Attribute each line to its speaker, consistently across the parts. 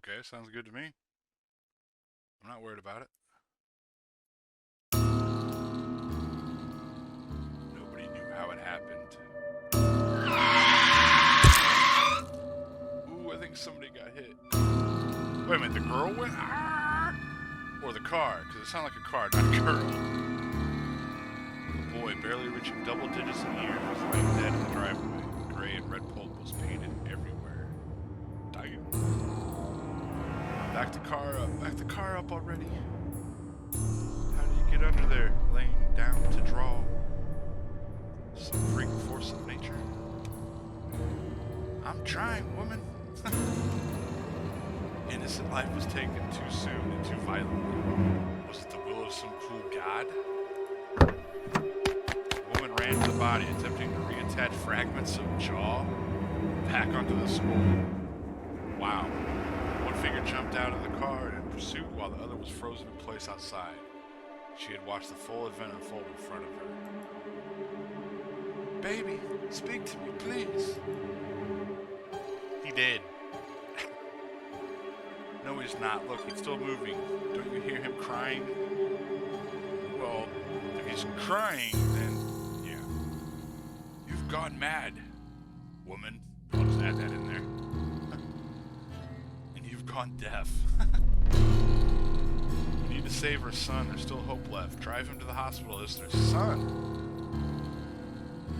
Speaker 1: Okay, sounds good to me. I'm not worried about it. Nobody knew how it happened. Ooh, I think somebody got hit. Wait a minute, the girl went? Ah! Or the car, because it sounded like a car, not a girl. The boy, barely reaching double digits in years, was laying dead in the driveway. Gray and red pulp was painted everywhere. Dying. Back the car up. Back the car up already. How did you get under there? Laying down to draw. Some freak force of nature? I'm trying, woman. Innocent life was taken too soon and too violently. Was it the will of some cruel god? The woman ran to the body, attempting to reattach fragments of jaw back onto the skull. Wow. One figure jumped out of the car in pursuit while the other was frozen in place outside. She had watched the full event unfold in front of her. Baby, speak to me, please. He did. No, he's not. Look, he's still moving. Don't you hear him crying? Well, if he's crying, then, yeah. You've gone mad, woman. I'll just add that in there. And you've gone deaf. We need to save her son. There's still hope left. Drive him to the hospital. It's their son.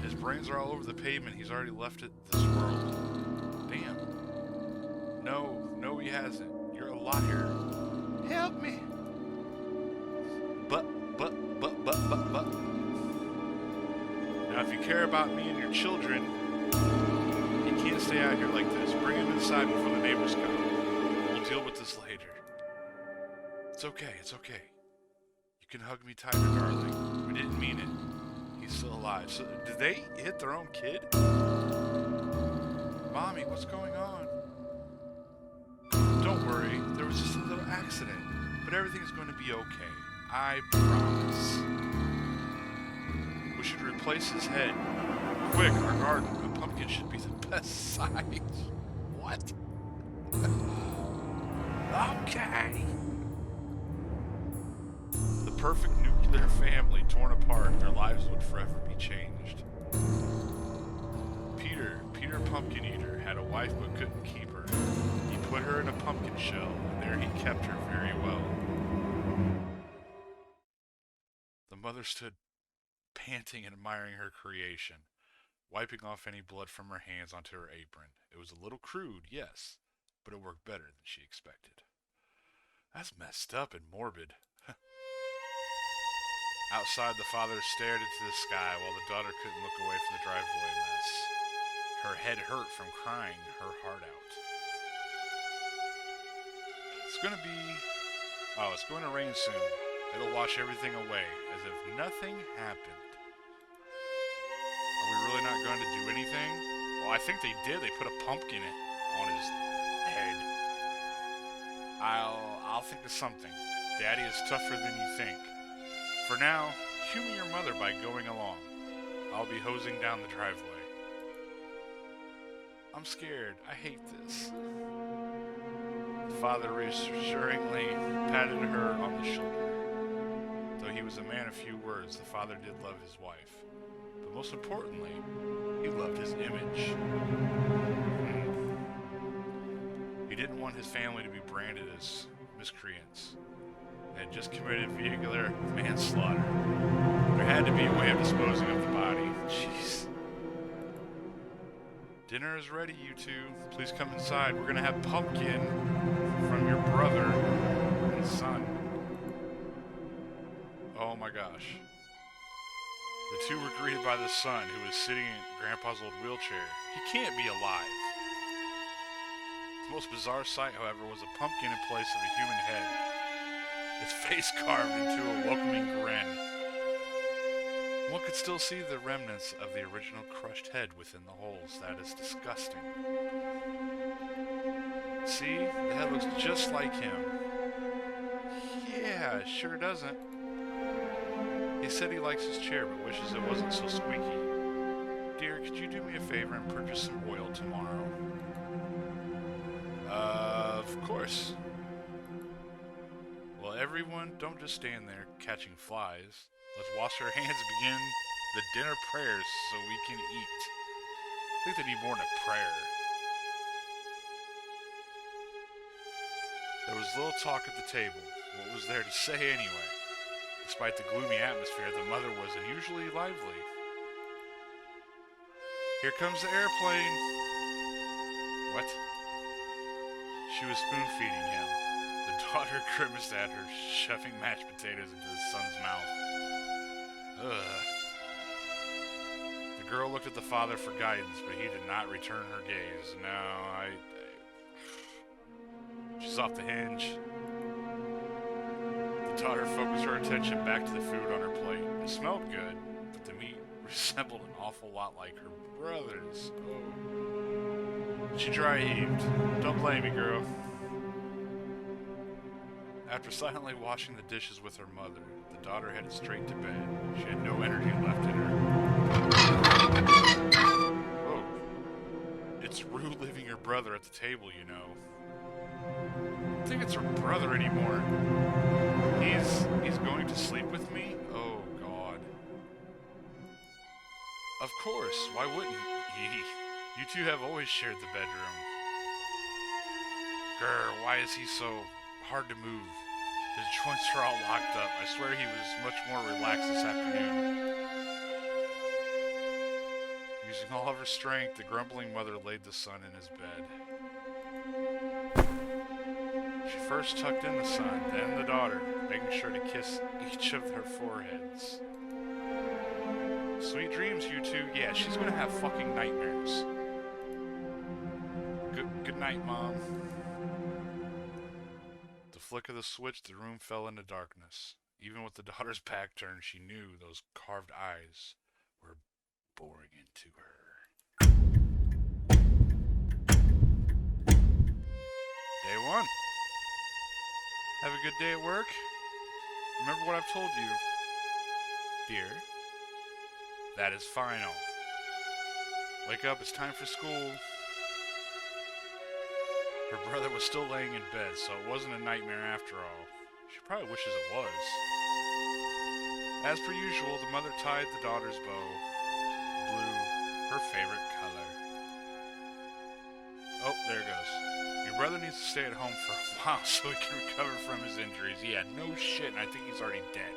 Speaker 1: His brains are all over the pavement. He's already left this world. Damn. No, he hasn't. You're a liar. Help me. But. Now, if you care about me and your children, you can't stay out here like this. Bring him inside before the neighbors come. We'll deal with this later. It's okay. You can hug me tighter, darling. We didn't mean it. He's still alive. So, did they hit their own kid? Mommy, what's going on? Don't worry, there was just a little accident, but everything's going to be okay. I promise. We should replace his head. Quick, our garden, a pumpkin should be the best size. What? Okay. The perfect nuclear family torn apart, their lives would forever be changed. Peter Pumpkin Eater, had a wife but couldn't keep her. He put her in a pumpkin shell, and there he kept her very well. The mother stood panting and admiring her creation, wiping off any blood from her hands onto her apron. It was a little crude, yes, but it worked better than she expected. That's messed up and morbid. Outside, the father stared into the sky while the daughter couldn't look away from the driveway mess. Her head hurt from crying her heart out. It's going to rain soon. It'll wash everything away, as if nothing happened. Are we really not going to do anything? Well, I think they did. They put a pumpkin on his head. I'll think of something. Daddy is tougher than you think. For now, humor your mother by going along. I'll be hosing down the driveway. I'm scared. I hate this. The father reassuringly patted her on the shoulder. Though he was a man of few words, the father did love his wife. But most importantly, he loved his image. He didn't want his family to be branded as miscreants. They had just committed vehicular manslaughter. There had to be a way of disposing of the body. Jeez. Dinner is ready, you two. Please come inside. We're going to have pumpkin from your brother and son. Oh my gosh. The two were greeted by the son, who was sitting in Grandpa's old wheelchair. He can't be alive. The most bizarre sight, however, was a pumpkin in place of a human head. Its face carved into a welcoming grin. One could still see the remnants of the original crushed head within the holes. That is disgusting. See? The head looks just like him. Yeah, it sure doesn't. He said he likes his chair, but wishes it wasn't so squeaky. Dear, could you do me a favor and purchase some oil tomorrow? Of Of course. Well, everyone, don't just stand there catching flies. Let's wash our hands and begin the dinner prayers so we can eat. I think they need more than a prayer. There was little talk at the table. What was there to say anyway? Despite the gloomy atmosphere, the mother was unusually lively. Here comes the airplane. What? She was spoon-feeding him. The daughter grimaced at her, shoving mashed potatoes into the son's mouth. Ugh. The girl looked at the father for guidance, but he did not return her gaze. No, she's off the hinge. The daughter focused her attention back to the food on her plate. It smelled good, but the meat resembled an awful lot like her brother's. Oh. She dry heaved. Don't blame me, girl. After silently washing the dishes with her mother, the daughter headed straight to bed. She had no energy left in her. Whoa. It's rude leaving your brother at the table, you know. I don't think it's her brother anymore. He's going to sleep with me? Oh, God. Of course, why wouldn't he? You two have always shared the bedroom. Grr, why is he so hard to move? His joints are all locked up. I swear he was much more relaxed this afternoon. Using all of her strength, the grumbling mother laid the son in his bed. She first tucked in the son, then the daughter, making sure to kiss each of their foreheads. Sweet dreams, you two. Yeah, she's gonna have fucking nightmares. Good night, Mom. The flick of the switch, the room fell into darkness. Even with the daughter's back turned, she knew those carved eyes were boring into her. Day one. Have a good day at work? Remember what I've told you. Dear, that is final. Wake up, it's time for school. Her brother was still laying in bed, so it wasn't a nightmare after all. She probably wishes it was. As per usual, the mother tied the daughter's bow. Blue, her favorite color. Oh, there it goes. Your brother needs to stay at home for a while so he can recover from his injuries. Yeah, no shit, and I think he's already dead.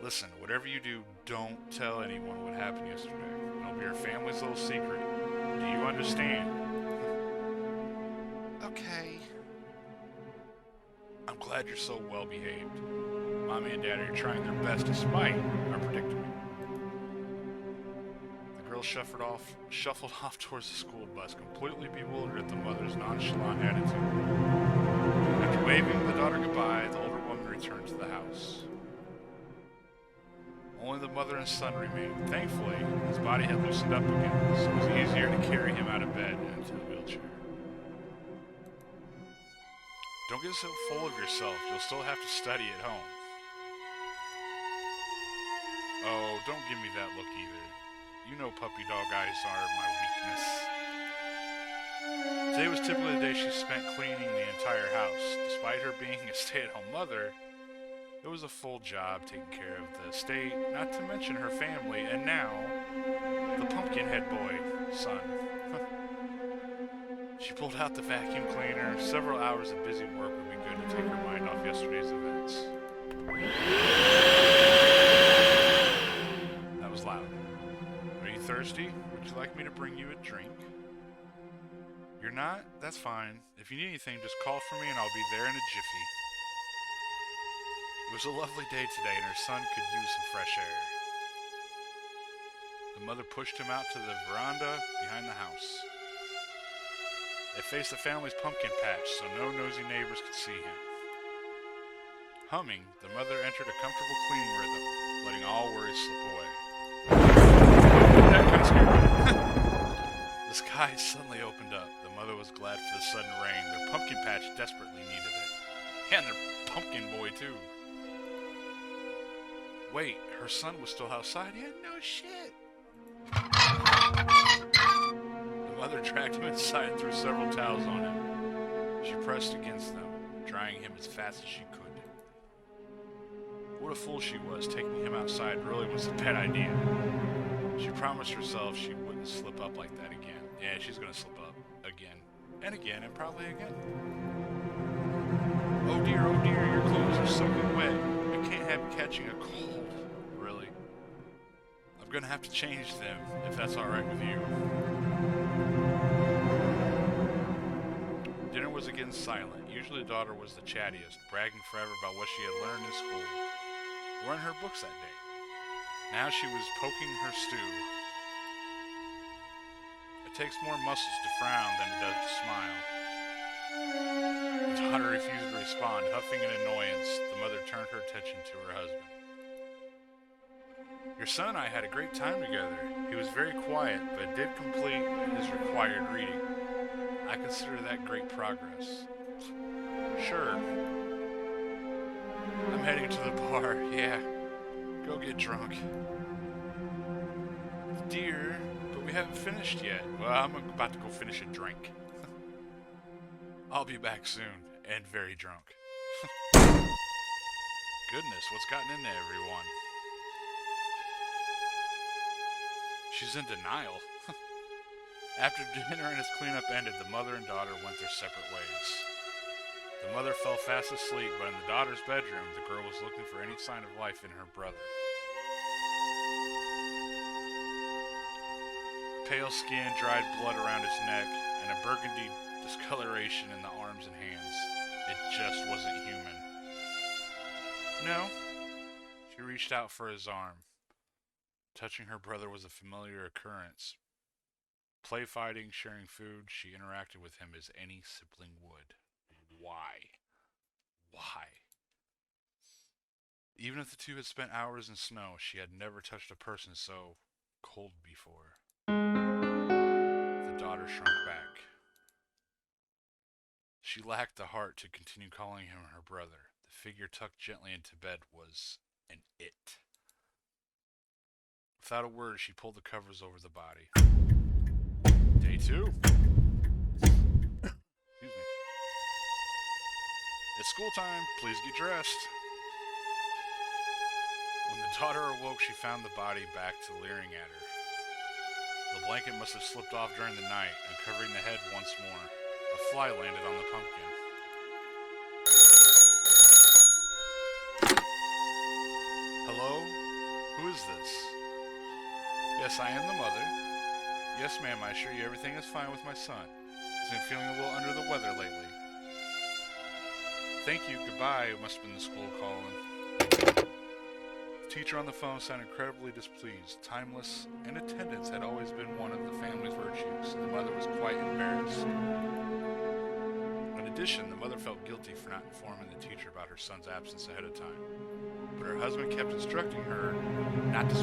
Speaker 1: Listen, whatever you do, don't tell anyone what happened yesterday. It'll be your family's little secret. Do you understand? Okay. I'm glad you're so well behaved. Mommy and Dad are trying their best despite our predicament. The girl shuffled off towards the school bus, completely bewildered at the mother's nonchalant attitude. After waving the daughter goodbye, the older woman returned to the house. Only the mother and son remained. Thankfully, his body had loosened up again, so it was easier to carry him out of bed and into the wheelchair. Don't get so full of yourself. You'll still have to study at home. Oh, don't give me that look either. You know puppy dog eyes are my weakness. Today was typically the day she spent cleaning the entire house. Despite her being a stay-at-home mother, it was a full job taking care of the estate, not to mention her family, and now, the pumpkin-head boy, son. She pulled out the vacuum cleaner. Several hours of busy work would be good to take her mind off yesterday's events. That was loud. Are you thirsty? Would you like me to bring you a drink? You're not? That's fine. If you need anything, just call for me and I'll be there in a jiffy. It was a lovely day today and her son could use some fresh air. The mother pushed him out to the veranda behind the house. It faced the family's pumpkin patch, so no nosy neighbors could see him. Humming, the mother entered a comfortable cleaning rhythm, letting all worries slip away. That kind of scared me. The sky suddenly opened up. The mother was glad for the sudden rain. Their pumpkin patch desperately needed it. And their pumpkin boy, too. Wait, her son was still outside? Yeah, no shit. The mother dragged him inside and threw several towels on him. She pressed against them, drying him as fast as she could. What a fool she was. Taking him outside really was a bad idea. She promised herself she wouldn't slip up like that again. Yeah, she's gonna slip up again and again and probably again. Oh dear, your clothes are soaking wet. I can't have you catching a cold. Really? I'm gonna have to change them, if that's alright with you. Dinner was again silent. Usually the daughter was the chattiest, bragging forever about what she had learned in school, or in her books that day. Now she was poking her stew. It takes more muscles to frown than it does to smile. The daughter refused to respond. Huffing in annoyance, the mother turned her attention to her husband. Your son and I had a great time together. He was very quiet, but did complete his required reading. I consider that great progress. Sure. I'm heading to the bar. Yeah. Go get drunk. Dear, but we haven't finished yet. Well, I'm about to go finish a drink. I'll be back soon, and very drunk. Goodness, what's gotten into everyone? She's in denial. After dinner and its cleanup ended, the mother and daughter went their separate ways. The mother fell fast asleep, but in the daughter's bedroom, the girl was looking for any sign of life in her brother. Pale skin, dried blood around his neck, and a burgundy discoloration in the arms and hands. It just wasn't human. No. She reached out for his arm. Touching her brother was a familiar occurrence. Play fighting, sharing food, she interacted with him as any sibling would. Why? Even if the two had spent hours in snow, she had never touched a person so cold before. The daughter shrunk back. She lacked the heart to continue calling him her brother. The figure tucked gently into bed was an it. Without a word, she pulled the covers over the body. Day 2. Excuse me. It's school time. Please get dressed. When the daughter awoke, she found the body back to leering at her. The blanket must have slipped off during the night, uncovering the head once more. A fly landed on the pumpkin. Hello? Who is this? Yes, I am the mother. Yes, ma'am, I assure you everything is fine with my son. He's been feeling a little under the weather lately. Thank you, goodbye, it must have been the school calling. The teacher on the phone sounded incredibly displeased. Timeless and attendance had always been one of the family's virtues. The mother was quite embarrassed. In addition, the mother felt guilty for not informing the teacher about her son's absence ahead of time. But her husband kept instructing her not to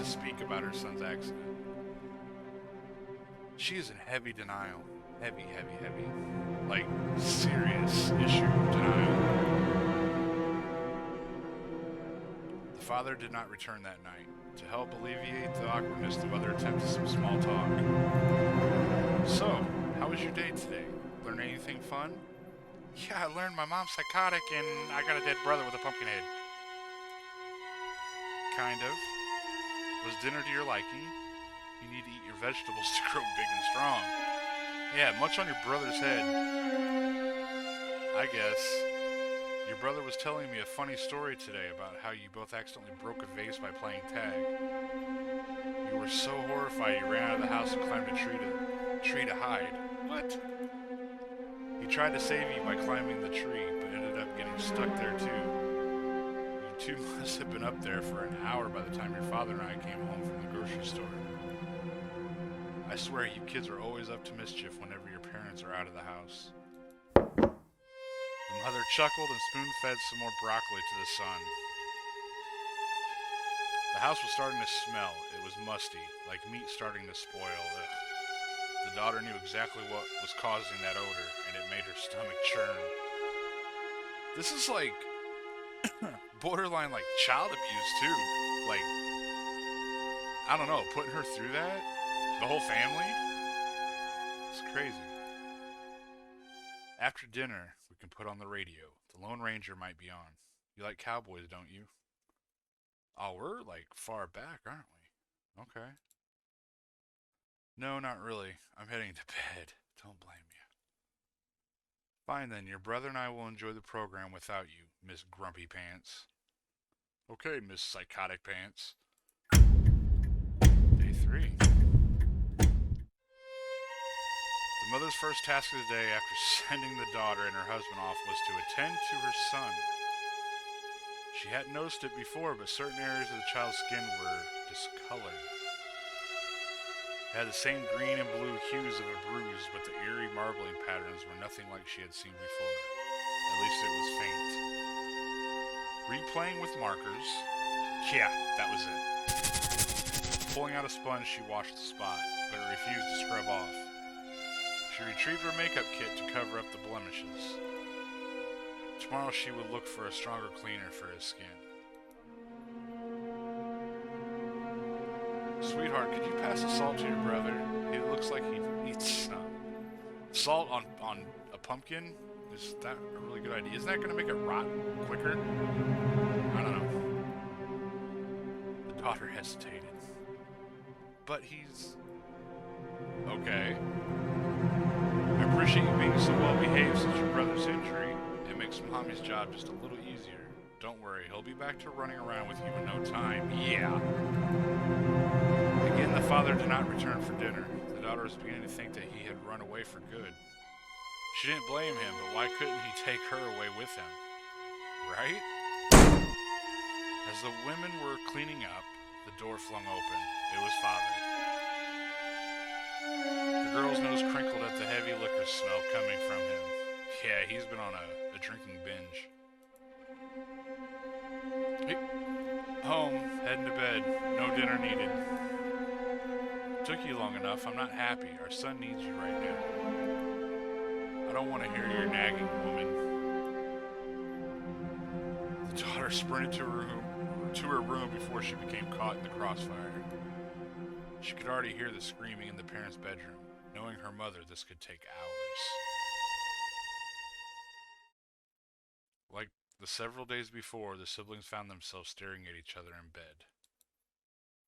Speaker 1: speak about her son's accident. She is in heavy denial. Heavy. Like, serious issue denial. The father did not return that night. To help alleviate the awkwardness, the mother attempted some small talk. So, how was your day today? Learn anything fun? Yeah, I learned my mom's psychotic and I got a dead brother with a pumpkin head. Kind of. Was dinner to your liking? You need to eat your vegetables to grow big and strong. Yeah, much on your brother's head. I guess. Your brother was telling me a funny story today about how you both accidentally broke a vase by playing tag. You were so horrified you ran out of the house and climbed a tree to hide. What? He tried to save you by climbing the tree, but ended up getting stuck there too. You two must have been up there for an hour by the time your father and I came home from the grocery store. I swear you kids are always up to mischief whenever your parents are out of the house. The mother chuckled and spoon-fed some more broccoli to the son. The house was starting to smell. It was musty, like meat starting to spoil. Ugh. The daughter knew exactly what was causing that odor, and it made her stomach churn. This is like borderline like child abuse too. Like, I don't know, putting her through that? The whole family? It's crazy. After dinner, we can put on the radio. The Lone Ranger might be on. You like cowboys, don't you? Oh, we're like far back, aren't we? Okay. No, not really. I'm heading to bed. Don't blame you. Fine then, your brother and I will enjoy the program without you, Miss Grumpy Pants. Okay, Miss Psychotic Pants. Day 3. The mother's first task of the day after sending the daughter and her husband off was to attend to her son. She hadn't noticed it before, but certain areas of the child's skin were discolored. It had the same green and blue hues of a bruise, but the eerie marbling patterns were nothing like she had seen before. At least it was faint. Replaying with markers. Yeah, that was it. Pulling out a sponge, she washed the spot, but it refused to scrub off. She retrieved her makeup kit to cover up the blemishes. Tomorrow she would look for a stronger cleaner for his skin. Sweetheart, could you pass the salt to your brother? It looks like he needs some. Salt on a pumpkin? Is that a really good idea? Isn't that going to make it rot quicker? I don't know. The daughter hesitated. But he's... okay. I appreciate you being so well behaved since your brother's injury. It makes Mommy's job just a little easier. Don't worry, he'll be back to running around with you in no time. Yeah. Again, the father did not return for dinner. The daughter was beginning to think that he had run away for good. She didn't blame him, but why couldn't he take her away with him? Right? As the women were cleaning up, the door flung open. It was Father. The girl's nose crinkled at the heavy liquor smell coming from him. Yeah, he's been on a drinking binge. Hey, home, heading to bed. No dinner needed. Took you long enough. I'm not happy. Our son needs you right now. I don't want to hear your nagging, woman. The daughter sprinted to her room before she became caught in the crossfire. She could already hear the screaming in the parents' bedroom. Knowing her mother, this could take hours. Like the several days before, the siblings found themselves staring at each other in bed.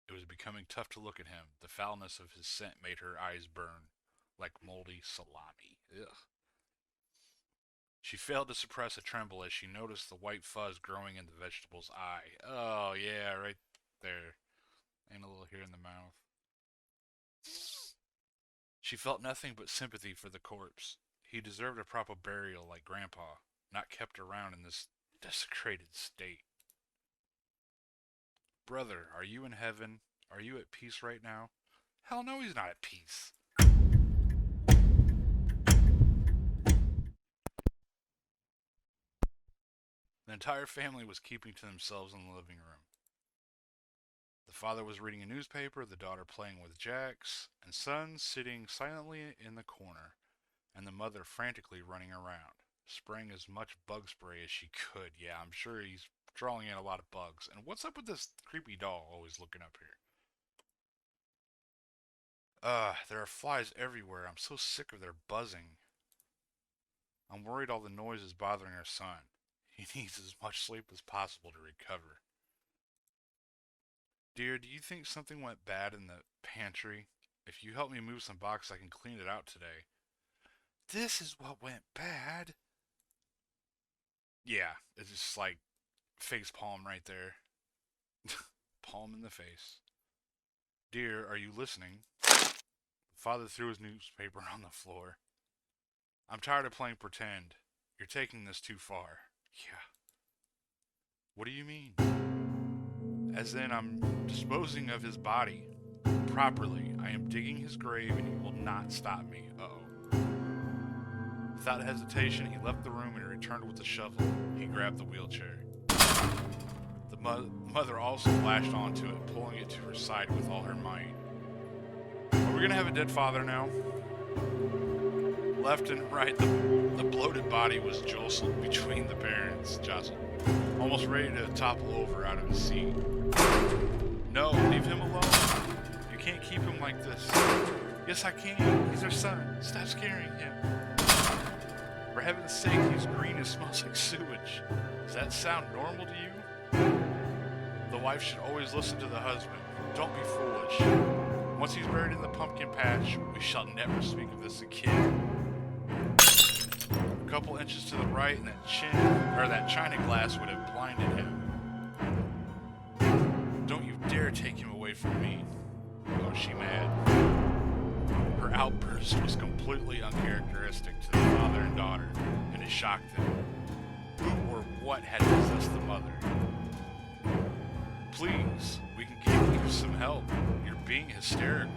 Speaker 1: It was becoming tough to look at him. The foulness of his scent made her eyes burn, like moldy salami. Ugh. She failed to suppress a tremble as she noticed the white fuzz growing in the vegetable's eye. Oh, yeah, right there. And a little here in the mouth. She felt nothing but sympathy for the corpse. He deserved a proper burial like Grandpa, not kept around in this desecrated state. Brother, are you in heaven? Are you at peace right now? Hell no, he's not at peace. The entire family was keeping to themselves in the living room. The father was reading a newspaper, the daughter playing with jacks, and son sitting silently in the corner, and the mother frantically running around, spraying as much bug spray as she could. Yeah, I'm sure he's drawing in a lot of bugs. And what's up with this creepy doll always looking up here? There are flies everywhere. I'm so sick of their buzzing. I'm worried all the noise is bothering our son. He needs as much sleep as possible to recover. Dear, do you think something went bad in the pantry? If you help me move some boxes, I can clean it out today. This is what went bad. Yeah, it's just like face palm right there. Palm in the face. Dear, are you listening? Father threw his newspaper on the floor. I'm tired of playing pretend. You're taking this too far. Yeah. What do you mean? As in, I'm disposing of his body properly. I am digging his grave and he will not stop me. Uh-oh. Without hesitation, he left the room and returned with a shovel. He grabbed the wheelchair. The mother also lashed onto it, pulling it to her side with all her might. Are we going to have a dead father now? Left and right, the bloated body was jostled between the parents, almost ready to topple over out of his seat. No, leave him alone. You can't keep him like this. Yes, I can. He's our son. Stop scaring him. For heaven's sake, he's green and smells like sewage. Does that sound normal to you? The wife should always listen to the husband. Don't be foolish. Once he's buried in the pumpkin patch, we shall never speak of this again. A couple inches to the right, and that china glass would have blinded him. Don't you dare take him away from me. Oh, she mad. Her outburst was completely uncharacteristic to the father and daughter, and it shocked them. Who or what had possessed the mother? Please, we can give you some help. You're being hysterical.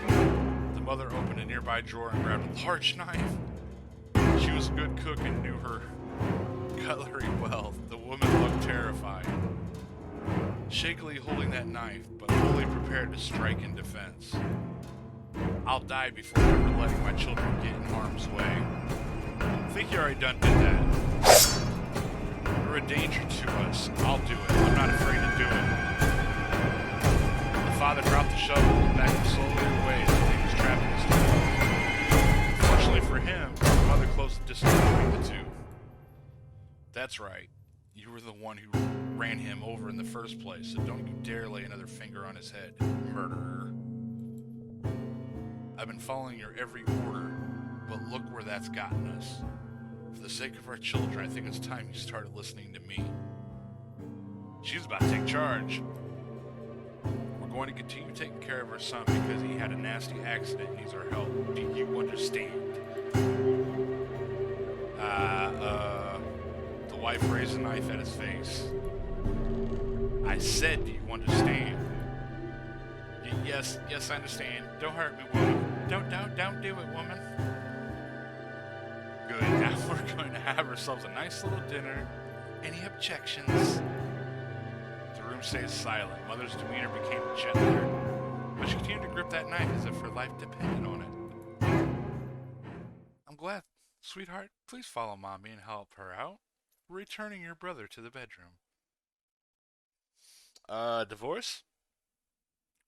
Speaker 1: The mother opened a nearby drawer and grabbed a large knife. She was a good cook and knew her cutlery well. The woman looked terrified, shakily holding that knife, but fully prepared to strike in defense. I'll die before ever letting my children get in harm's way. I think you already did that. You're a danger to us. I'll do it. I'm not afraid to do it. The father dropped the shovel and backed slowly away as the thing was trapped in his toe. Fortunately for him, the mother closed the distance between the two. That's right. You were the one who ran him over in the first place, so don't you dare lay another finger on his head, murderer. I've been following your every order, but look where that's gotten us. For the sake of our children, I think it's time you started listening to me. She's about to take charge. We're going to continue taking care of our son because he had a nasty accident and needs our help. Do you understand? The wife raised a knife at his face. I said, do you understand? Yes, I understand. Don't hurt me, woman. Don't do it, woman. Good, now we're going to have ourselves a nice little dinner. Any objections? The room stayed silent. Mother's demeanor became gentler, but she continued to grip that knife as if her life depended on it. I'm glad. Sweetheart, please follow Mommy and help her out. We're returning your brother to the bedroom. Divorce?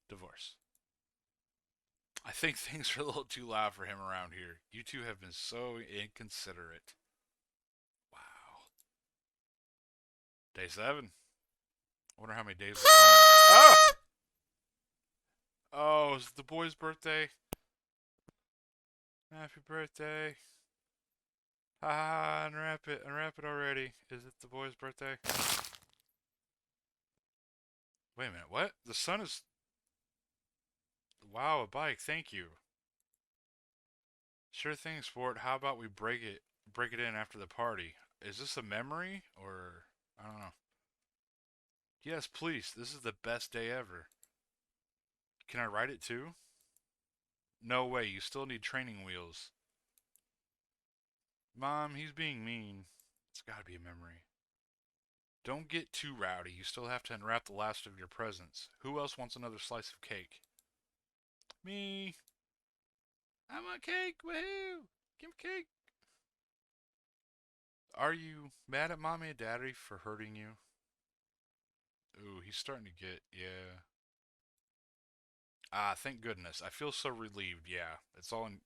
Speaker 1: Divorce. I think things are a little too loud for him around here. You two have been so inconsiderate. Wow. Day 7. I wonder how many days we're going. Oh, is it the boy's birthday? Happy birthday. Unwrap it already. Is it the boy's birthday? Wait a minute, what? The sun is... Wow, a bike, thank you. Sure thing, sport. How about we break it in after the party? Is this a memory? Or, I don't know. Yes, please. This is the best day ever. Can I ride it too? No way, you still need training wheels. Mom, he's being mean. It's gotta be a memory. Don't get too rowdy. You still have to unwrap the last of your presents. Who else wants another slice of cake? Me. I want cake. Woohoo! Give me cake. Are you mad at Mommy and Daddy for hurting you? Ooh, he's starting to get, yeah. Thank goodness. I feel so relieved, yeah. It's all in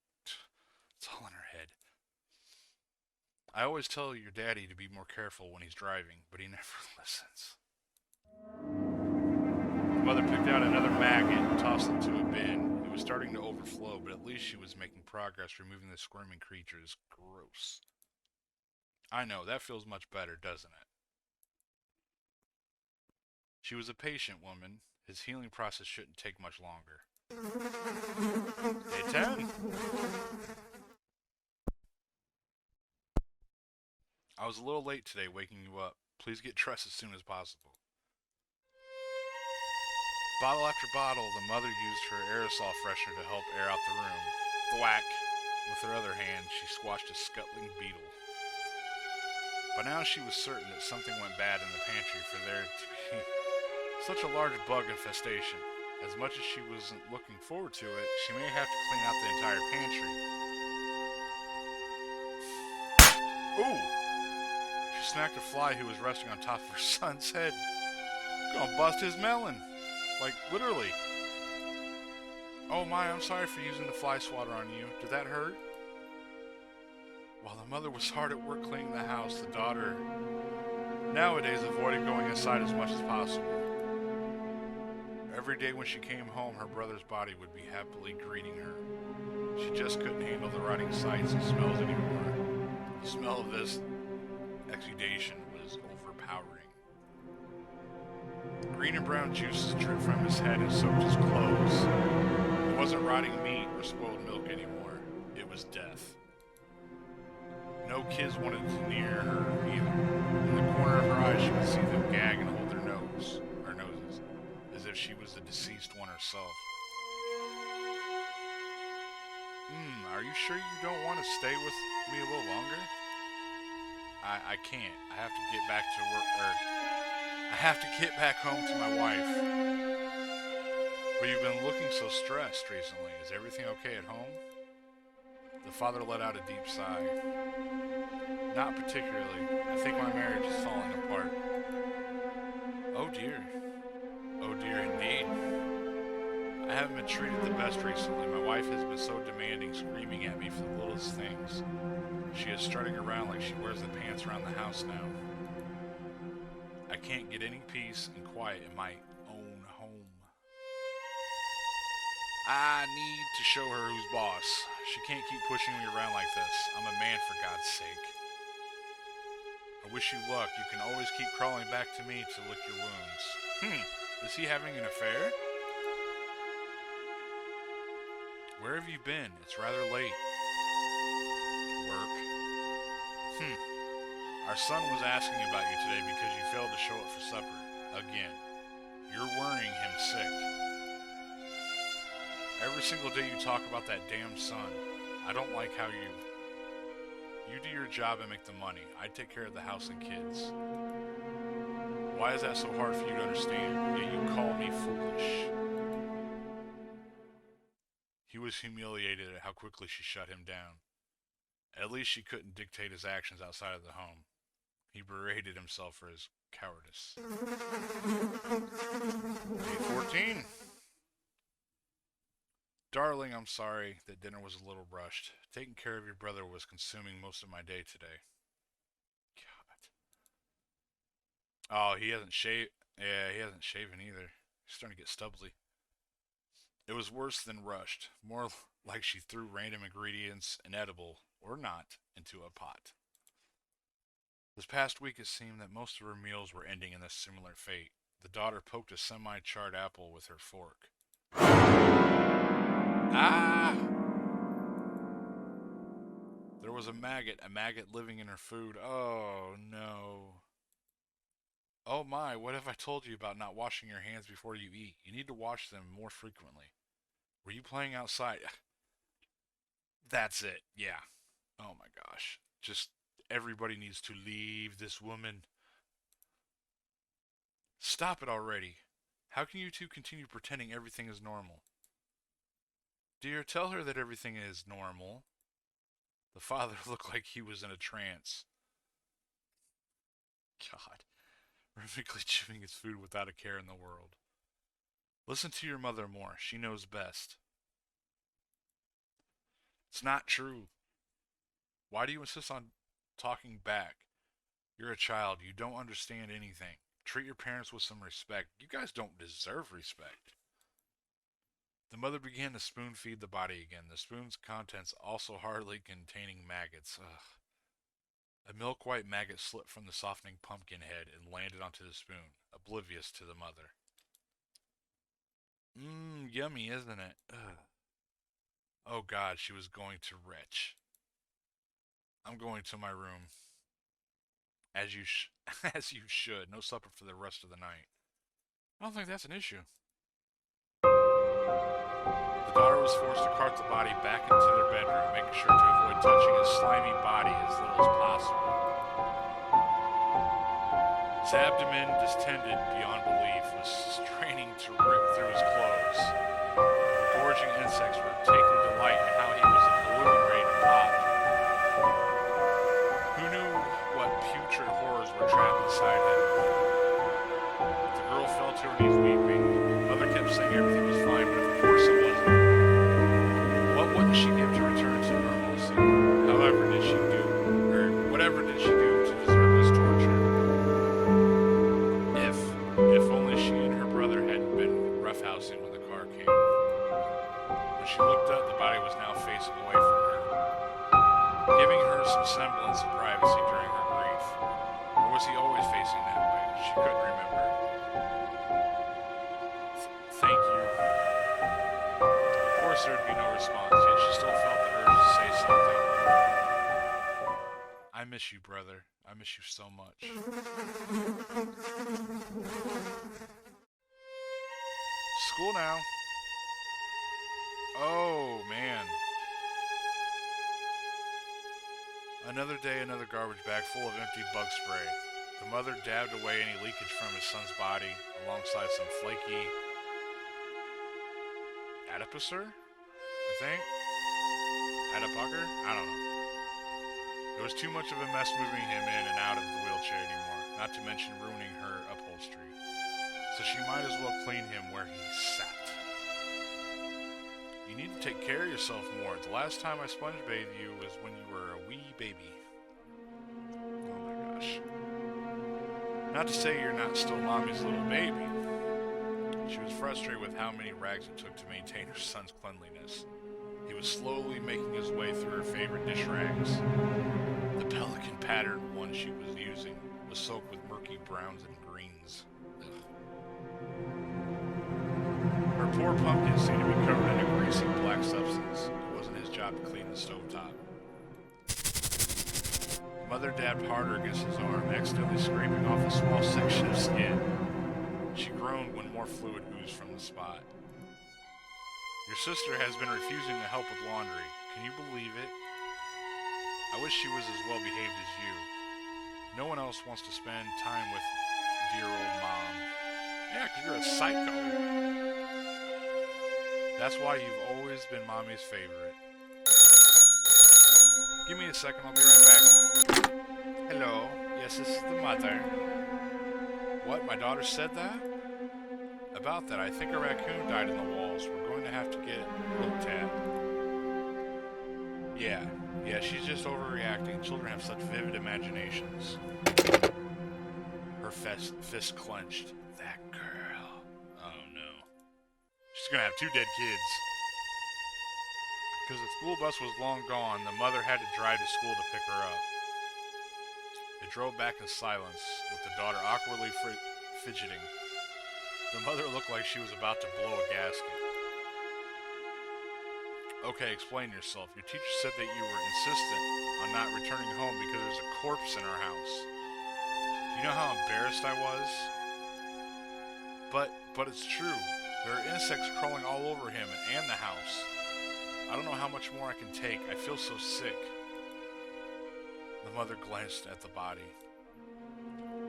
Speaker 1: her head. I always tell your daddy to be more careful when he's driving, but he never listens. The mother picked out another maggot and tossed it into a bin. It was starting to overflow, but at least she was making progress removing the squirming creatures. Gross. I know, that feels much better, doesn't it? She was a patient woman. His healing process shouldn't take much longer. Day 10. I was a little late today waking you up. Please get dressed as soon as possible. Bottle after bottle, the mother used her aerosol freshener to help air out the room. Thwack! With her other hand, she squashed a scuttling beetle. By now she was certain that something went bad in the pantry for there to be such a large bug infestation. As much as she wasn't looking forward to it, she may have to clean out the entire pantry. Ooh! She smacked a fly who was resting on top of her son's head. Gonna bust his melon. Like, literally. Oh my, I'm sorry for using the fly swatter on you. Did that hurt? While the mother was hard at work cleaning the house, the daughter nowadays avoided going inside as much as possible. Every day when she came home, her brother's body would be happily greeting her. She just couldn't handle the rotting sights and smells anymore. The smell of this exudation was overpowering. Green and brown juices dripped from his head and soaked his clothes. It wasn't rotting meat or spoiled milk anymore. It was death. No kids wanted to near her either. In the corner of her eyes, she could see them gag and hold their noses, as if she was the deceased one herself. Are you sure you don't want to stay with me a little longer? I can't. I have to get back to work, I have to get back home to my wife. But you've been looking so stressed recently. Is everything okay at home? The father let out a deep sigh. Not particularly. I think my marriage is falling apart. Oh dear. Oh dear indeed. I haven't been treated the best recently. My wife has been so demanding, screaming at me for the littlest things. She is strutting around like she wears the pants around the house now. I can't get any peace and quiet in my own home. I need to show her who's boss. She can't keep pushing me around like this. I'm a man, for God's sake. I wish you luck. You can always keep crawling back to me to lick your wounds. Is he having an affair? Where have you been? It's rather late. Work. Our son was asking about you today because you failed to show up for supper. Again. You're worrying him sick. Every single day you talk about that damn son. I don't like how you do your job and make the money. I take care of the house and kids. Why is that so hard for you to understand? Yet you call me foolish. He was humiliated at how quickly she shut him down. At least she couldn't dictate his actions outside of the home. He berated himself for his cowardice. Day 14. Darling, I'm sorry that dinner was a little rushed. Taking care of your brother was consuming most of my day today. God. Oh, he hasn't shaved. Yeah, he hasn't shaven either. He's starting to get stubbly. It was worse than rushed. More like she threw random ingredients, inedible or not, into a pot. This past week it seemed that most of her meals were ending in a similar fate. The daughter poked a semi-charred apple with her fork. Ah! There was a maggot living in her food. Oh, no. Oh my, what have I told you about not washing your hands before you eat? You need to wash them more frequently. Were you playing outside? That's it, yeah. Oh my gosh. Just everybody needs to leave this woman. Stop it already. How can you two continue pretending everything is normal? Dear, tell her that everything is normal. The father looked like he was in a trance. God. Rhythmically chewing his food without a care in the world. Listen to your mother more. She knows best. It's not true. Why do you insist on talking back? You're a child. You don't understand anything. Treat your parents with some respect. You guys don't deserve respect. The mother began to spoon feed the body again, the spoon's contents also hardly containing maggots. Ugh. A milk-white maggot slipped from the softening pumpkin head and landed onto the spoon, oblivious to the mother. Yummy, isn't it? Ugh. Oh God, she was going to retch. I'm going to my room. As you should. No supper for the rest of the night. I don't think that's an issue. The daughter was forced to cart the body back into their bedroom, making sure to avoid touching his slimy body as little as possible. His abdomen, distended beyond belief, was straining to rip through his clothes. The gorging insects were taking delight in how he was a balloon ready to pop. Who knew what putrid horrors were trapped inside him? The girl fell to her knees weeping. Mother kept saying everything was fine, but of course it wasn't. What wouldn't she give to return to normalcy? However, did she do? Was he always facing that way? She couldn't remember. Thank you. Of course there'd be no response, yet she still felt the urge to say something. I miss you, brother. I miss you so much. School now. Oh, man. Another day, another garbage bag full of empty bug spray. The mother dabbed away any leakage from his son's body, alongside some flaky adipocere, I think? Adipocere? I don't know. It was too much of a mess moving him in and out of the wheelchair anymore, not to mention ruining her upholstery. So she might as well clean him where he sat. You need to take care of yourself more. The last time I sponge bathed you was when you were a wee baby. Oh my gosh. Not to say you're not still mommy's little baby. She was frustrated with how many rags it took to maintain her son's cleanliness. He was slowly making his way through her favorite dish rags. The pelican patterned one she was using was soaked with murky browns and greens. Ugh. Her poor pumpkin seemed to be covered in a greasy black substance. It wasn't his job to clean the stovetop. Mother dabbed harder against his arm, accidentally scraping off a small section of skin. She groaned when more fluid oozed from the spot. Your sister has been refusing to help with laundry. Can you believe it? I wish she was as well behaved as you. No one else wants to spend time with dear old mom. Yeah, 'cause you're a psycho. That's why you've always been mommy's favorite. Give me a second, I'll be right back. Hello, yes, this is the mother. What, my daughter said that? About that, I think a raccoon died in the walls. We're going to have to get it looked at. Yeah, she's just overreacting. Children have such vivid imaginations. Her fist clenched. That girl. Oh no. She's gonna have 2 dead kids. Because the school bus was long gone, the mother had to drive to school to pick her up. They drove back in silence, with the daughter awkwardly fidgeting. The mother looked like she was about to blow a gasket. Okay, explain yourself. Your teacher said that you were insistent on not returning home because there's a corpse in our house. Do you know how embarrassed I was? But it's true. There are insects crawling all over him and the house. I don't know how much more I can take. I feel so sick. The mother glanced at the body.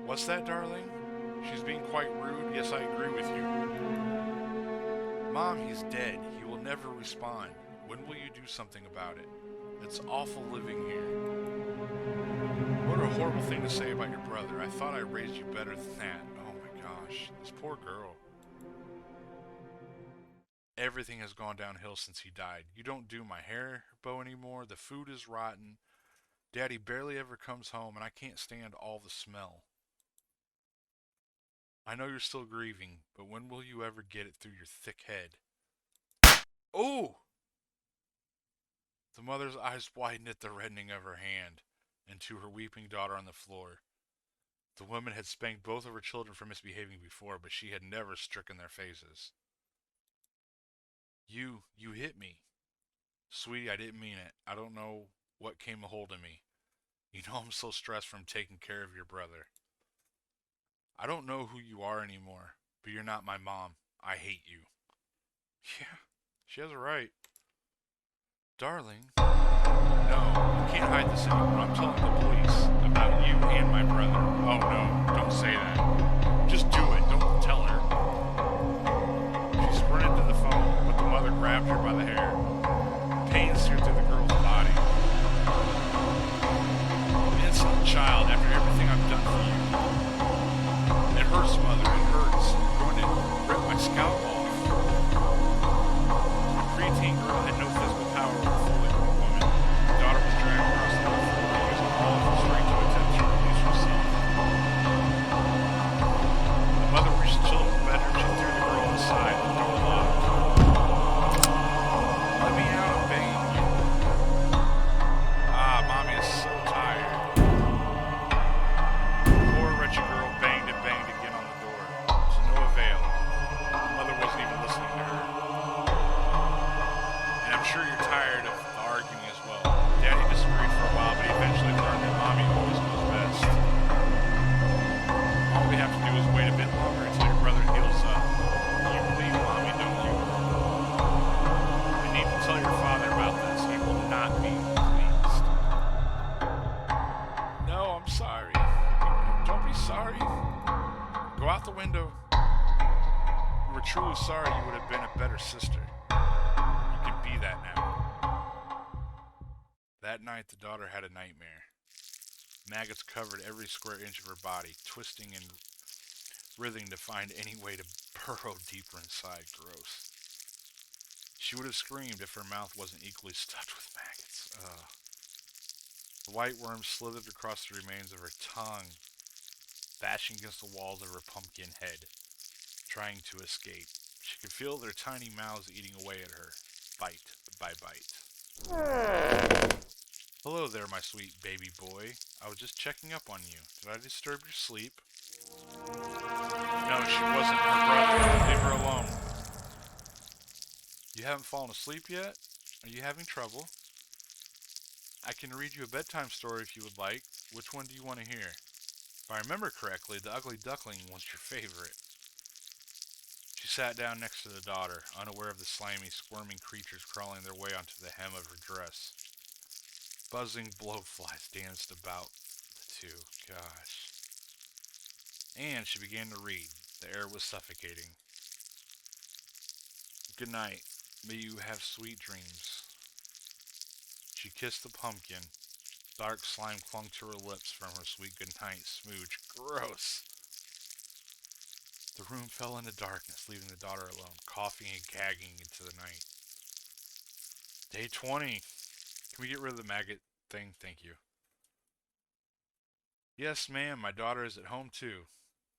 Speaker 1: What's that, darling? She's being quite rude. Yes, I agree with you. Mom, he's dead. He will never respond. When will you do something about it? It's awful living here. What a horrible thing to say about your brother. I thought I raised you better than that. Oh my gosh, this poor girl. Everything has gone downhill since he died. You don't do my hair bow anymore. The food is rotten. Daddy barely ever comes home, and I can't stand all the smell. I know you're still grieving, but when will you ever get it through your thick head? Oh! The mother's eyes widened at the reddening of her hand, and to her weeping daughter on the floor. The woman had spanked both of her children for misbehaving before, but she had never stricken their faces. You hit me. Sweetie, I didn't mean it. I don't know what came a hold of me. You know I'm so stressed from taking care of your brother. I don't know who you are anymore, but you're not my mom. I hate you. Yeah, she has a right. Darling. No, you can't hide this anymore. I'm telling the police about you and my brother. Oh no, don't say that. Just do it. Don't tell her. She sprinted to the phone, but the mother grabbed her by the hair. Pain seared through the girl's body. Insolent child, after everything I've done for you. It hurts, mother. It hurts. You're going to rip my scalp off. The preteen girl had no physical power over the fully grown woman. The daughter was dragged across the floor, using all of her strength to attempt to release herself. The mother reached the children's bedroom. She threw the girl inside. The door locked. Let me out, I'm begging you. Mommy is so tired. Poor be sorry? Go out the window. If you were truly sorry, you would have been a better sister. You can be that now. That night, the daughter had a nightmare. Maggots covered every square inch of her body, twisting and writhing to find any way to burrow deeper inside. Gross. She would have screamed if her mouth wasn't equally stuffed with maggots. Ugh. The white worm slithered across the remains of her tongue, bashing against the walls of her pumpkin head, trying to escape. She could feel their tiny mouths eating away at her, bite by bite. Hello there, my sweet baby boy. I was just checking up on you. Did I disturb your sleep? No, she wasn't. Her brother. Leave her alone. You haven't fallen asleep yet? Are you having trouble? I can read you a bedtime story if you would like. Which one do you want to hear? If I remember correctly, the ugly duckling was your favorite. She sat down next to the daughter, unaware of the slimy, squirming creatures crawling their way onto the hem of her dress. Buzzing blowflies danced about the two. Gosh. And she began to read. The air was suffocating. Good night. May you have sweet dreams. She kissed the pumpkin. Dark slime clung to her lips from her sweet goodnight smooch. Gross. The room fell into darkness, leaving the daughter alone, coughing and gagging into the night. Day 20. Can we get rid of the maggot thing? Thank you. Yes, ma'am. My daughter is at home, too.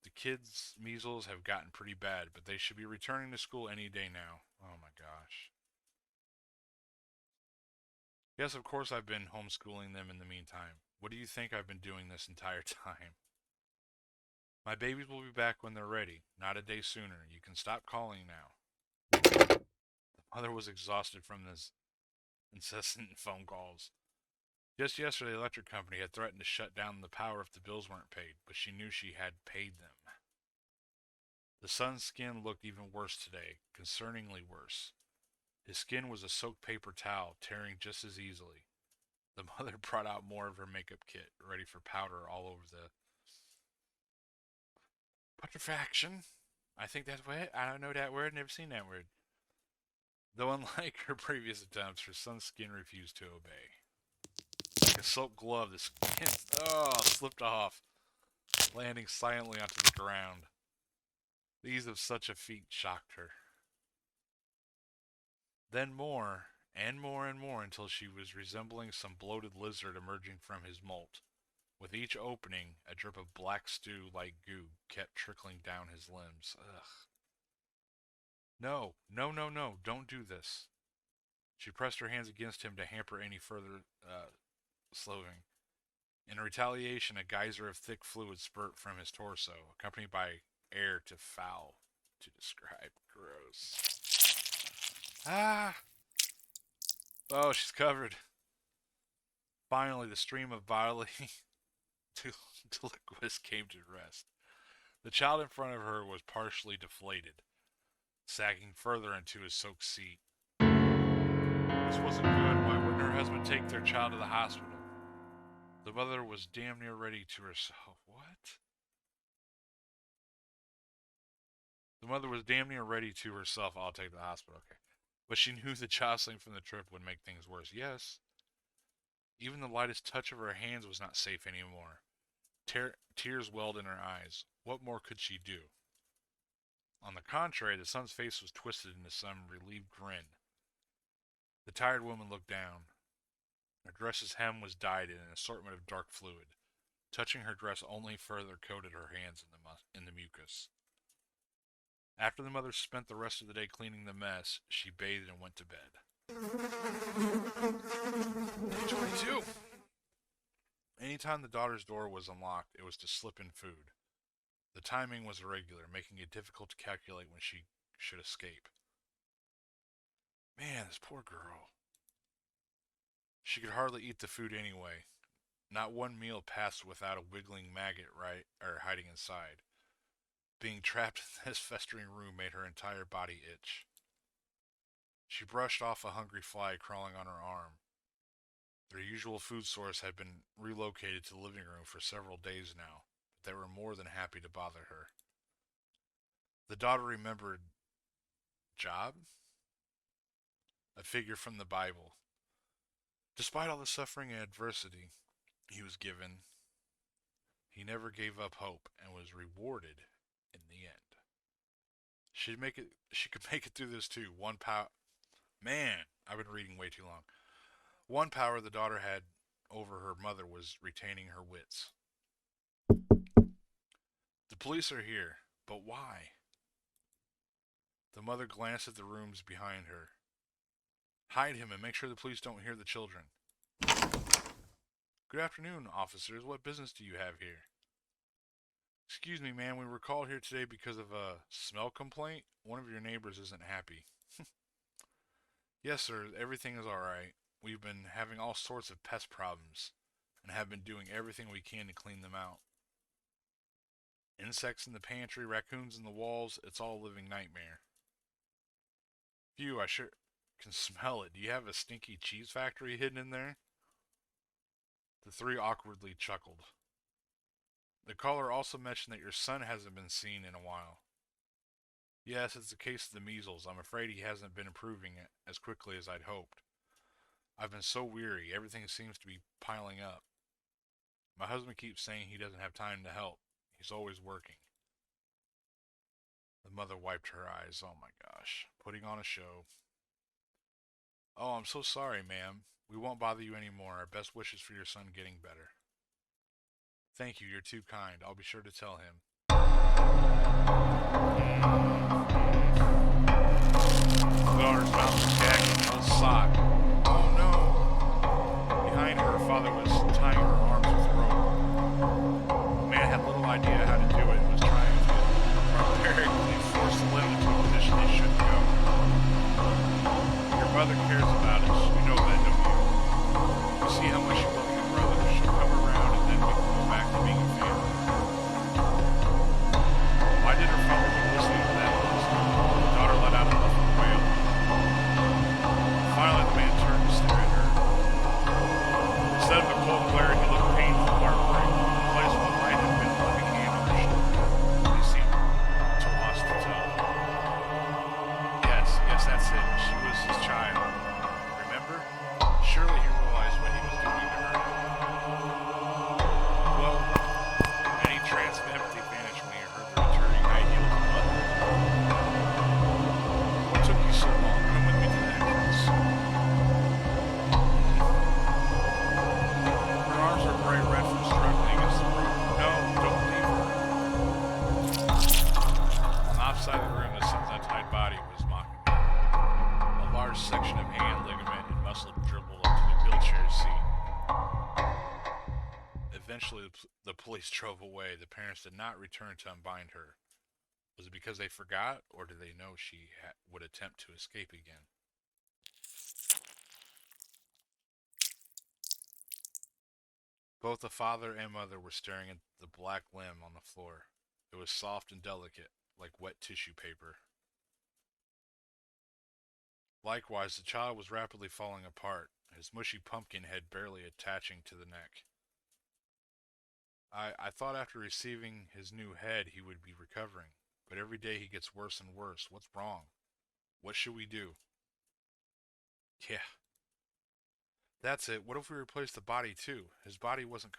Speaker 1: The kids' measles have gotten pretty bad, but they should be returning to school any day now. Oh, my gosh. Yes, of course I've been homeschooling them in the meantime. What do you think I've been doing this entire time? My babies will be back when they're ready, not a day sooner. You can stop calling now. The mother was exhausted from this incessant phone calls. Just yesterday, the electric company had threatened to shut down the power if the bills weren't paid, but she knew she had paid them. The son's skin looked even worse today, concerningly worse. His skin was a soaked paper towel, tearing just as easily. The mother brought out more of her makeup kit, ready for powder all over the putrefaction. I think that's what I don't know that word, never seen that word. Though unlike her previous attempts, her son's skin refused to obey. Like a silk glove, the skin slipped off, landing silently onto the ground. The ease of such a feat shocked her. Then more, and more and more, until she was resembling some bloated lizard emerging from his molt. With each opening, a drip of black stew like goo kept trickling down his limbs. Ugh. No, no, no, no, don't do this. She pressed her hands against him to hamper any further slowing. In retaliation, a geyser of thick fluid spurt from his torso, accompanied by air too foul to describe. Gross. Ah! Oh, she's covered. Finally, the stream of bodily deliquids came to rest. The child in front of her was partially deflated, sagging further into his soaked seat. This wasn't good. Why wouldn't her husband take their child to the hospital? The mother was damn near ready to herself. What? The mother was damn near ready to herself. I'll take the hospital. Okay. But she knew the jostling from the trip would make things worse. Yes. Even the lightest touch of her hands was not safe anymore. Tears welled in her eyes. What more could she do? On the contrary, the son's face was twisted into some relieved grin. The tired woman looked down. Her dress's hem was dyed in an assortment of dark fluid. Touching her dress only further coated her hands in the mucus. After the mother spent the rest of the day cleaning the mess, she bathed and went to bed. Day 22. Anytime the daughter's door was unlocked, it was to slip in food. The timing was irregular, making it difficult to calculate when she should escape. Man, this poor girl. She could hardly eat the food anyway. Not one meal passed without a wiggling maggot hiding inside. Being trapped in this festering room made her entire body itch. She brushed off a hungry fly crawling on her arm. Their usual food source had been relocated to the living room for several days now. that were more than happy to bother her. The daughter remembered Job, a figure from the Bible. Despite all the suffering and adversity he was given, he never gave up hope and was rewarded in the end. She could make it through this too. Man, I've been reading way too long. One power the daughter had over her mother was retaining her wits. The police are here, but why? The mother glanced at the rooms behind her. Hide him and make sure the police don't hear the children. Good afternoon, officers. What business do you have here? Excuse me, ma'am. We were called here today because of a smell complaint. One of your neighbors isn't happy. Yes, sir. Everything is all right. We've been having all sorts of pest problems and have been doing everything we can to clean them out. Insects in the pantry, raccoons in the walls. It's all a living nightmare. Phew, I sure can smell it. Do you have a stinky cheese factory hidden in there? The three awkwardly chuckled. The caller also mentioned that your son hasn't been seen in a while. Yes, it's a case of the measles. I'm afraid he hasn't been improving as quickly as I'd hoped. I've been so weary. Everything seems to be piling up. My husband keeps saying he doesn't have time to help. He's always working. The mother wiped her eyes. Oh my gosh. Putting on a show. Oh, I'm so sorry, ma'am. We won't bother you anymore. Our best wishes for your son getting better. Thank you. You're too kind. I'll be sure to tell him. The daughter's mouth was gagging on a sock. Oh no. Behind her, her father was tying her arms with rope. The man had little idea how to do it and was trying to barbarically force the limb into a position they shouldn't go. Your mother cares about us. You know that, don't you? You see how much you love your brother. She'll come around and then we can go back to being a family. Why did her father keep listening to that? The daughter let out a muffled wail. Finally, the man turned to stare at her. Instead of a cold glare, he looked painful heartbreak. The place what might have been a loving hand on her shoulder. They seemed too lost to tell. Yes, that's it. She was his child. Remember? Surely he realized what he was doing to her. Well, any trance of empathy vanished when he heard the returning high-heeled mother. What took you so long? Come with me to the entrance. Her arms were bright red from struggling against the rope. No, don't leave her. On the opposite of the room, the son's untied body was mocking her. A large section of hand, ligament, and muscle dribbled up to the wheelchair seat. Eventually, the police drove away. The parents did not return to unbind her. Was it because they forgot, or did they know she would attempt to escape again? Both the father and mother were staring at the black limb on the floor. It was soft and delicate, like wet tissue paper. Likewise, the child was rapidly falling apart, his mushy pumpkin head barely attaching to the neck. I thought after receiving his new head he would be recovering, but every day he gets worse and worse. What's wrong? What should we do? Yeah. That's it. What if we replace the body too? His body wasn't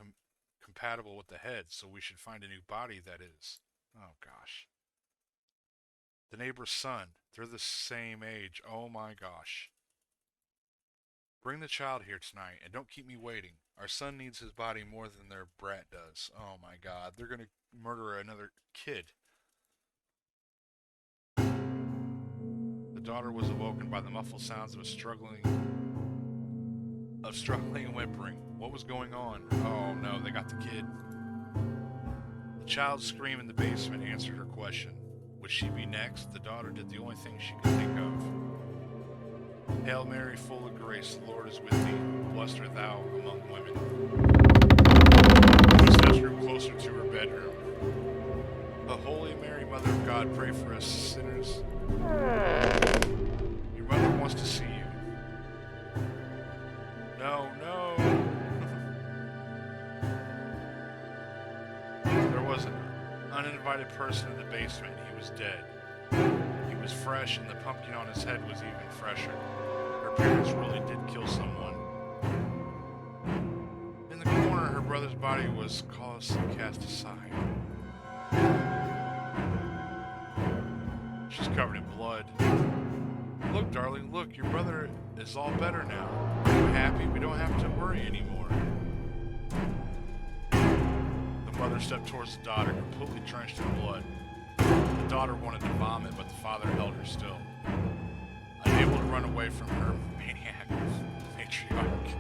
Speaker 1: compatible with the head, so we should find a new body that is. Oh gosh. The neighbor's son. They're the same age. Oh my gosh. Bring the child here tonight, and don't keep me waiting. Our son needs his body more than their brat does. Oh my god, they're gonna murder another kid. The daughter was awoken by the muffled sounds of struggling and whimpering. What was going on? Oh no, they got the kid. The child's scream in the basement answered her question. Would she be next? The daughter did the only thing she could think of. Hail Mary, full of grace, the Lord is with thee. Blessed art thou among women. The steps grew closer to her bedroom. The Holy Mary, Mother of God, pray for us sinners. Your mother wants to see you. No. There was an uninvited person in the basement. He was dead. He was fresh, and the pumpkin on his head was even fresher. Her parents really did kill someone. In the corner, her brother's body was callously cast aside. She's covered in blood. Look, darling, look, your brother is all better now. Are you happy? We don't have to worry anymore. The mother stepped towards the daughter, completely drenched in blood. The daughter wanted to vomit, but the father held her still. Unable to run away from her maniac matriarch.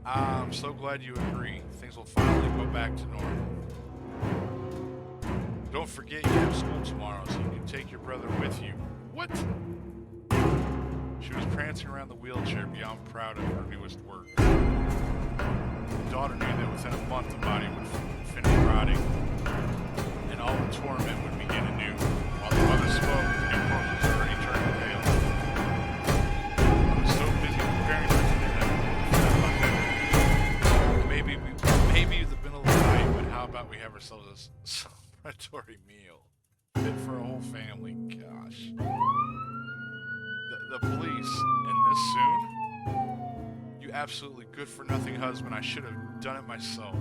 Speaker 1: I'm so glad you agree. Things will finally go back to normal. Don't forget you have school tomorrow, so you can take your brother with you. What? She was prancing around the wheelchair, beyond proud of her newest work. The daughter knew that within a month the body would finish rotting, and all the torment would begin anew. While the mother spoke, the new corpse was already turning pale. I was so busy preparing for dinner. Maybe the middle of the night, but how about we have ourselves a celebratory meal? Fit for a whole family. Gosh. The police, and this soon? You absolutely good-for-nothing husband. I should have done it myself.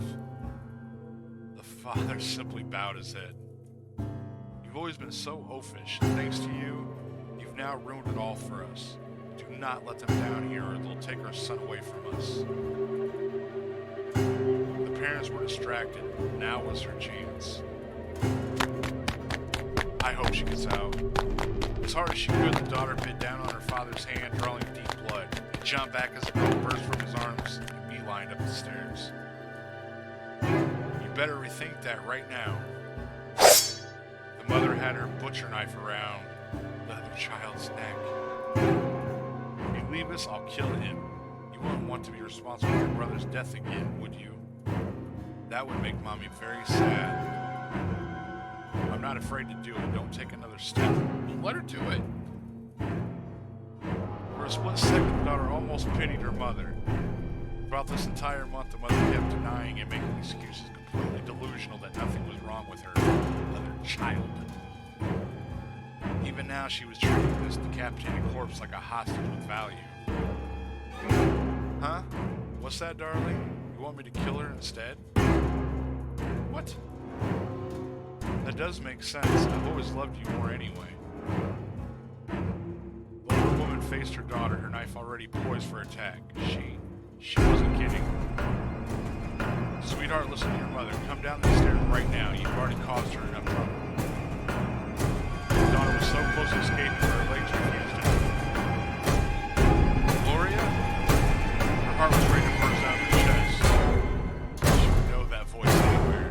Speaker 1: The father simply bowed his head. You've always been so oafish. Thanks to you, you've now ruined it all for us. Do not let them down here or they'll take our son away from us. The parents were distracted. Now was her chance. I hope she gets out. As hard as she could, the daughter bit down on her father's hand, drawing deep blood. He jumped back as the girl burst from his arms and beelined up the stairs. You better rethink that right now. The mother had her butcher knife around the other child's neck. If you leave us, I'll kill him. You wouldn't want to be responsible for your brother's death again, would you? That would make Mommy very sad. I'm not afraid to do it. Don't take another step. Let her do it. For a split second, the daughter almost pitied her mother. Throughout this entire month, the mother kept denying and making excuses, completely delusional that nothing was wrong with her other child. Even now, she was treating this decapitated corpse like a hostage with value. Huh? What's that, darling? You want me to kill her instead? What? That does make sense. I've always loved you more anyway. The older woman faced her daughter, her knife already poised for attack. She wasn't kidding. Sweetheart, listen to your mother. Come down the stairs right now. You've already caused her enough trouble. The daughter was so close to escaping that her legs refused it. Gloria? Her heart was ready to burst out of her chest. She would know that voice anywhere.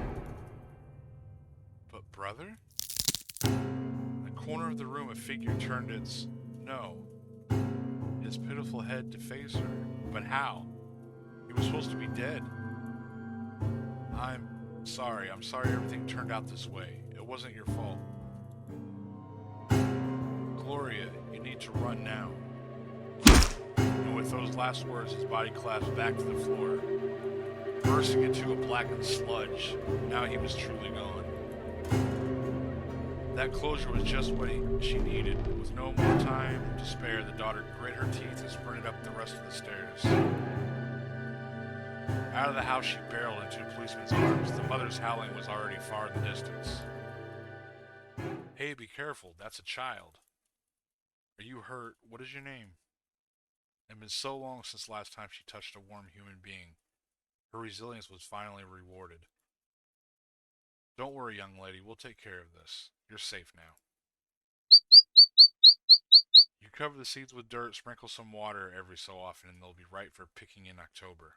Speaker 1: But brother? In the corner of the room, a figure turned its pitiful head to face her. But how? He was supposed to be dead. I'm sorry everything turned out this way. It wasn't your fault. Gloria, you need to run now. And with those last words, his body collapsed back to the floor, bursting into a blackened sludge. Now he was truly gone. That closure was just what she needed. With no more time to spare, the daughter grit her teeth and sprinted up the rest of the stairs. Out of the house she barreled into a policeman's arms. The mother's howling was already far in the distance. Hey, be careful. That's a child. Are you hurt? What is your name? It had been so long since the last time she touched a warm human being. Her resilience was finally rewarded. Don't worry, young lady. We'll take care of this. You're safe now. You cover the seeds with dirt, sprinkle some water every so often, and they'll be right for picking in October.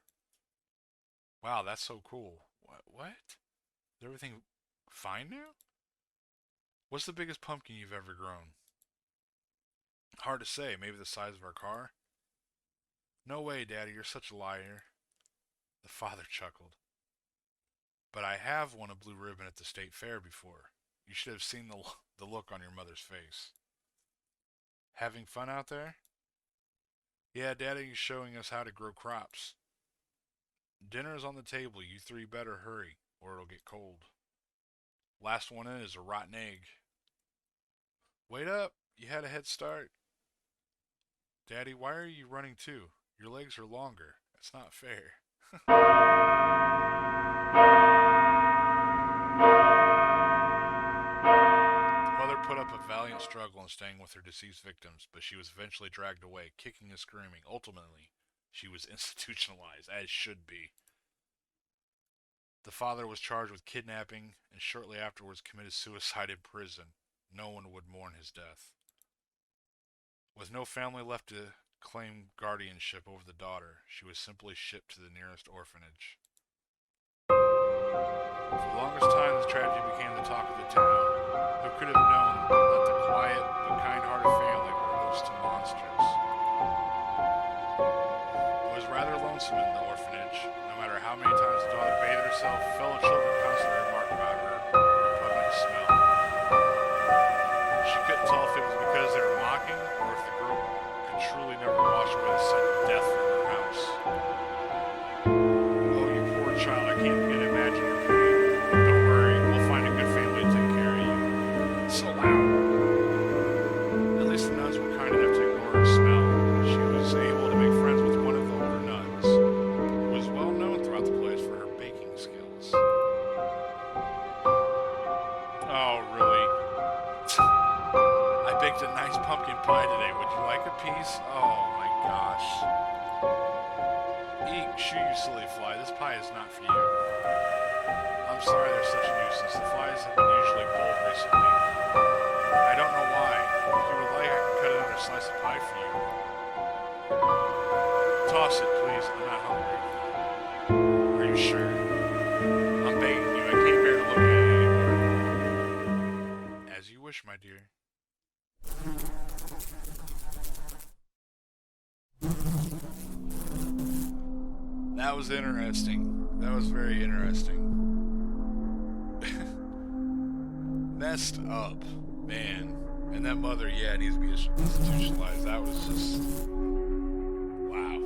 Speaker 1: Wow, that's so cool. What? Is everything fine now? What's the biggest pumpkin you've ever grown? Hard to say. Maybe the size of our car? No way, Daddy. You're such a liar. The father chuckled. But I have won a blue ribbon at the state fair before. You should have seen the look on your mother's face. Having fun out there? Yeah, Daddy is showing us how to grow crops. Dinner is on the table. You three better hurry. or it'll get cold. Last one in is a rotten egg. Wait up, you had a head start. Daddy, why are you running too? Your legs are longer. It's not fair. Mother put up a valiant struggle in staying with her deceased victims, but she was eventually dragged away, kicking and screaming. Ultimately, she was institutionalized, as should be. The father was charged with kidnapping and shortly afterwards committed suicide in prison. No one would mourn his death. With no family left to claim guardianship over the daughter, she was simply shipped to the nearest orphanage. For the longest time, this tragedy became the talk of the town. Who could have known that the quiet but kind-hearted family were host to monsters? It was rather lonesome in the orphanage. No matter how many times the daughter bathed herself, fellow children constantly remarked about her repugnant smell. She couldn't tell if it was because they were mocking or if the girl could truly never wash away the scent of death from her house. Oh, you poor child, I can't begin to imagine your pain. Don't worry, we'll find a good family to take care of you. It's so loud. At least the nuns were kind enough to ignore her smell. She was able to make friends with one of the older nuns, who was well known throughout the place for her baking skills. Oh, really? I baked a nice pumpkin pie today. Would you like a piece? Oh my gosh. Eat, shoo, you silly fly. This pie is not for you. I'm sorry they're such a nuisance. The flies have been usually bold recently. I don't know why. If you would like, I can cut another slice of pie for you. Toss it, please. I'm not hungry. Are you sure? I'm begging you. I can't bear to look at it anymore. As you wish, my dear. That was interesting. That was very interesting. Messed up, man. And that mother, yeah, needs to be institutionalized. That was just... wow.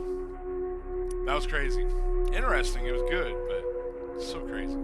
Speaker 1: That was crazy. Interesting, it was good, but so crazy.